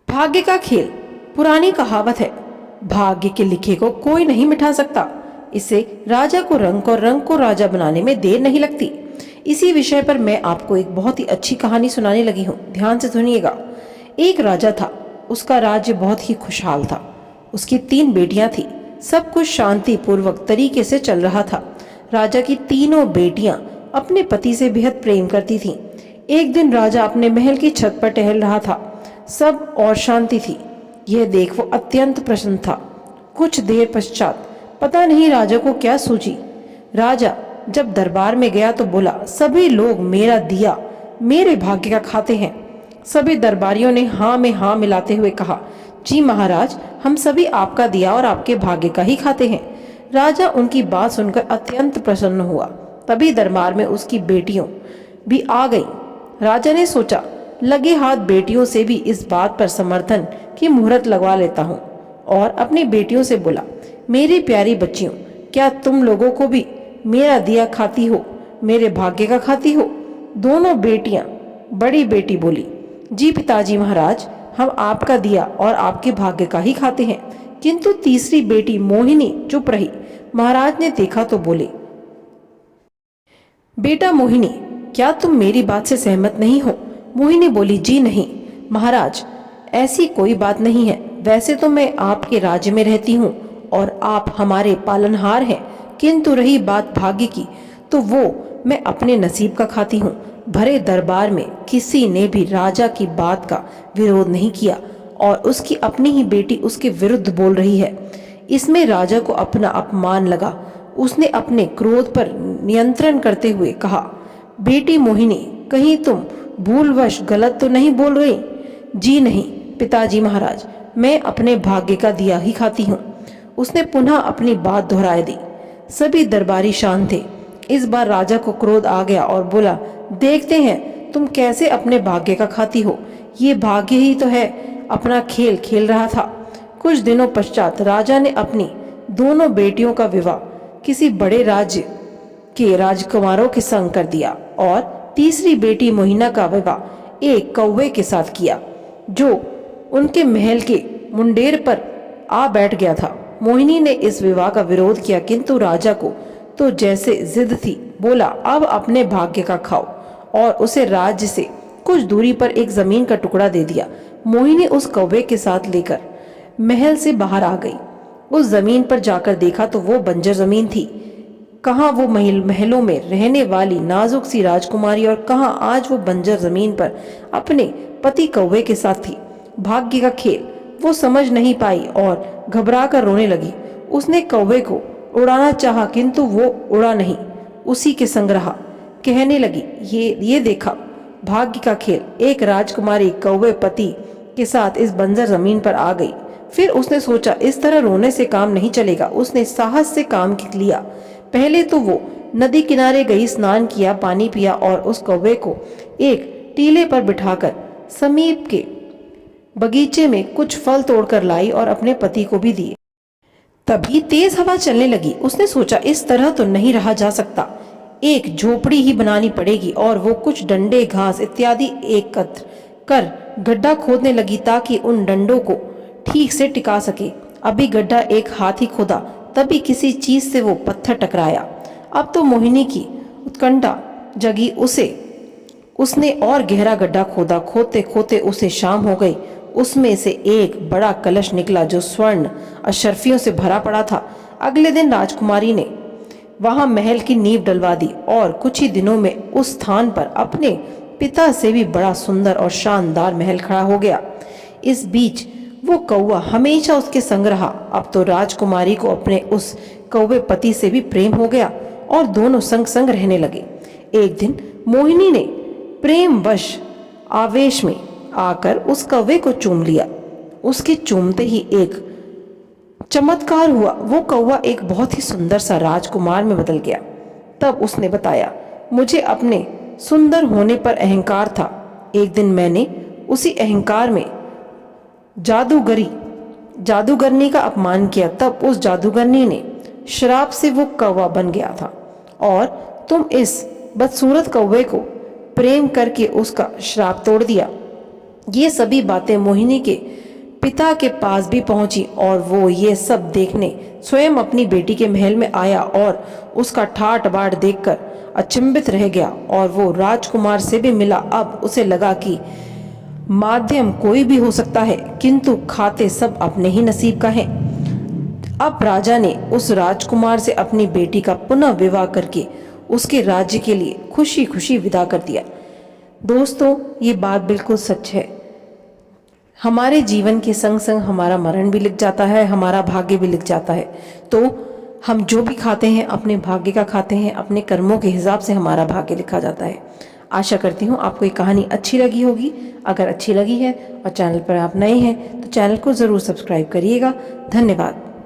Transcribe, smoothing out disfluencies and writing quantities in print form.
भाग्य का खेल। पुरानी कहावत है, भाग्य के लिखे को कोई नहीं मिटा सकता। इससे राजा को रंक और रंक को राजा बनाने में देर नहीं लगती। इसी विषय पर मैं आपको एक बहुत ही अच्छी कहानी सुनाने लगी हूँ। ध्यान से सुनिएगा। एक राजा था, उसका राज्य बहुत ही खुशहाल था। उसकी 3 बेटियां थी। सब कुछ शांति पूर्वक तरीके से चल रहा था। राजा की तीनों बेटियां अपने पति से बेहद प्रेम करती थीं। एक दिन राजा अपने महल की छत पर टहल रहा था। सब और शांति थी। यह देख वो अत्यंत प्रसन्न था। कुछ देर पश्चात पता नहीं राजा को क्या सूझी। राजा जब दरबार में गया तो बोला, सभी लोग मेरा दिया मेरे भाग्य का खाते हैं। सभी दरबारियों ने हाँ में हाँ मिलाते हुए कहा, जी महाराज, हम सभी आपका दिया और आपके भाग्य का ही खाते हैं। राजा उनकी बात सुनकर अत्यंत प्रसन्न हुआ। तभी दरबार में उसकी बेटियों भी आ गईं। राजा ने सोचा, लगे हाथ बेटियों से भी इस बात पर समर्थन की मुहूर्त लगवा लेता हूँ, और अपनी बेटियों से बोला, मेरी प्यारी बच्चियों, क्या तुम लोगों को भी मेरा दिया खाती हो, मेरे भाग्य का खाती हो? दोनों बेटियां। बड़ी बेटी बोली, जी पिताजी महाराज, हम आपका दिया और आपके भाग्य का ही खाते हैं। किंतु तीसरी बेटी मोहिनी चुप रही। महाराज ने देखा तो बोले, बेटा मोहिनी, क्या तुम मेरी बात से सहमत नहीं हो? मोहिनी बोली, जी नहीं महाराज, ऐसी कोई बात नहीं है। वैसे तो मैं आपके राज्य में रहती हूँ और आप हमारे पालनहार हैं, किंतु रही बात भाग्य की, तो वो मैं अपने नसीब का खाती हूँ। भरे दरबार में किसी ने भी राजा की बात का विरोध नहीं किया और उसकी अपनी ही बेटी उसके विरुद्ध बोल रही है। इसमें राजा को अपना अपमान लगा। उसने अपने क्रोध पर नियंत्रण करते हुए कहा, बेटी मोहिनी, कहीं तुम भूलवश गलत तो नहीं बोल रही? जी नहीं पिताजी महाराज, मैं अपने भाग्य का दिया ही खाती हूँ। उसने पुनः अपनी बात दोहराई दी। सभी दरबारी शांत थे। इस बार राजा को क्रोध आ गया और बोला, देखते हैं तुम कैसे अपने भाग्य का खाती हो। ये भाग्य ही तो है अपना खेल खेल रहा था। कुछ दिनों पश्चात राजा ने अपनी दोनों बेटियों का विवाह किसी बड़े राज्य के राजकुमारों के संग कर दिया और तीसरी बेटी मोहिना का विवाह एक कौवे के साथ किया, जो उनके महल के मुंडेर पर आ बैठ गया था। मोहिनी ने इस विवाह का विरोध किया, किंतु राजा को तो जैसे जिद थी, बोला, अब अपने भाग्य का खाओ, और उसे राज्य से कुछ दूरी पर एक जमीन का टुकड़ा दे दिया। मोहिनी उस कौवे के साथ लेकर महल से बाहर आ गई। उस जमीन पर जाकर देखा तो वो बंजर जमीन थी। कहाँ वो महलों में रहने वाली नाजुक सी राजकुमारी और कहाँ आज वो बंजर जमीन पर अपने पति कौवे के साथ थी। भाग्य का खेल वो समझ नहीं पाई और घबरा कर रोने लगी। उसने कौवे को उड़ाना चाहा, किंतु वो उड़ा नहीं, उसी के संग रहा। कहने लगी, ये देखा भाग्य का खेल। एक राजकुमारी कौवे पति के साथ इस बंजर जमीन पर आ गई। फिर उसने सोचा, इस तरह रोने से काम नहीं चलेगा। उसने साहस से काम लिया। पहले तो वो नदी किनारे गई, स्नान किया, पानी पिया और उस कौवे को एक टीले पर बिठाकर समीप के बगीचे में कुछ फल तोड़कर लाई और अपने पति को भी दिए। तभी तेज हवा चलने लगी। उसने सोचा, इस तरह तो नहीं रहा जा सकता, एक झोपड़ी ही बनानी पड़ेगी। और वो कुछ डंडे, घास इत्यादि एकत्र कर गड्ढा खोदने लगी ताकि उन डंडों को ठीक से टिका सके। अभी गड्ढा एक हाथ ही खोदा, तभी किसी चीज से वो पत्थर टकराया। अब तो मोहिनी की उत्कंठा जगी। उसने और गहरा गड्ढा खोदा। खोदते खोदते उसे शाम हो गई। उसमें से एक बड़ा कलश निकला जो स्वर्ण अशर्फियों से भरा पड़ा था। अगले दिन राजकुमारी ने वहां महल की नींव डलवा दी और कुछ ही दिनों में उस स्थान पर अपने पिता से भी बड़ा सुंदर और शानदार महल खड़ा हो गया। इस बीच वो कौवा हमेशा उसके संग रहा। अब तो राजकुमारी को अपने उस कौवे पति से भी प्रेम हो गया और दोनों संग संग रहने लगे। एक दिन मोहिनी ने प्रेमवश आवेश में आकर उस कौवे को चूम लिया। उसके चूमते ही एक चमत्कार हुआ। वो कौवा एक बहुत ही सुंदर सा राजकुमार में बदल गया। तब उसने बताया, मुझे अपने सुंदर होने पर अहंकार था। एक दिन मैंने उसी अहंकार में जादूगरनी का अपमान किया। तब उस जादूगरनी ने श्राप से वो कौवा बन गया था और तुम इस बदसूरत कौवे को प्रेम करके उसका श्राप तोड़ दिया। ये सभी बातें मोहिनी के पिता के पास भी पहुंची और वो ये सब देखने स्वयं अपनी बेटी के महल में आया और उसका ठाट बाट देखकर अचंभित रह गया और वो राजकुमार से भी मिला। अब उसे लगा कि माध्यम कोई भी हो सकता है, किंतु खाते सब अपने ही नसीब का है। अब राजा ने उस राजकुमार से अपनी बेटी का पुनः विवाह करके उसके राज्य के लिए खुशी खुशी विदा कर दिया। दोस्तों, ये बात बिल्कुल सच है। हमारे जीवन के संग संग हमारा मरण भी लिख जाता है, हमारा भाग्य भी लिख जाता है। तो हम जो भी खाते हैं अपने भाग्य का खाते हैं, अपने कर्मों के हिसाब से हमारा भाग्य लिखा जाता है। आशा करती हूँ आपको ये कहानी अच्छी लगी होगी। अगर अच्छी लगी है और चैनल पर आप नए हैं तो चैनल को ज़रूर सब्सक्राइब करिएगा। धन्यवाद।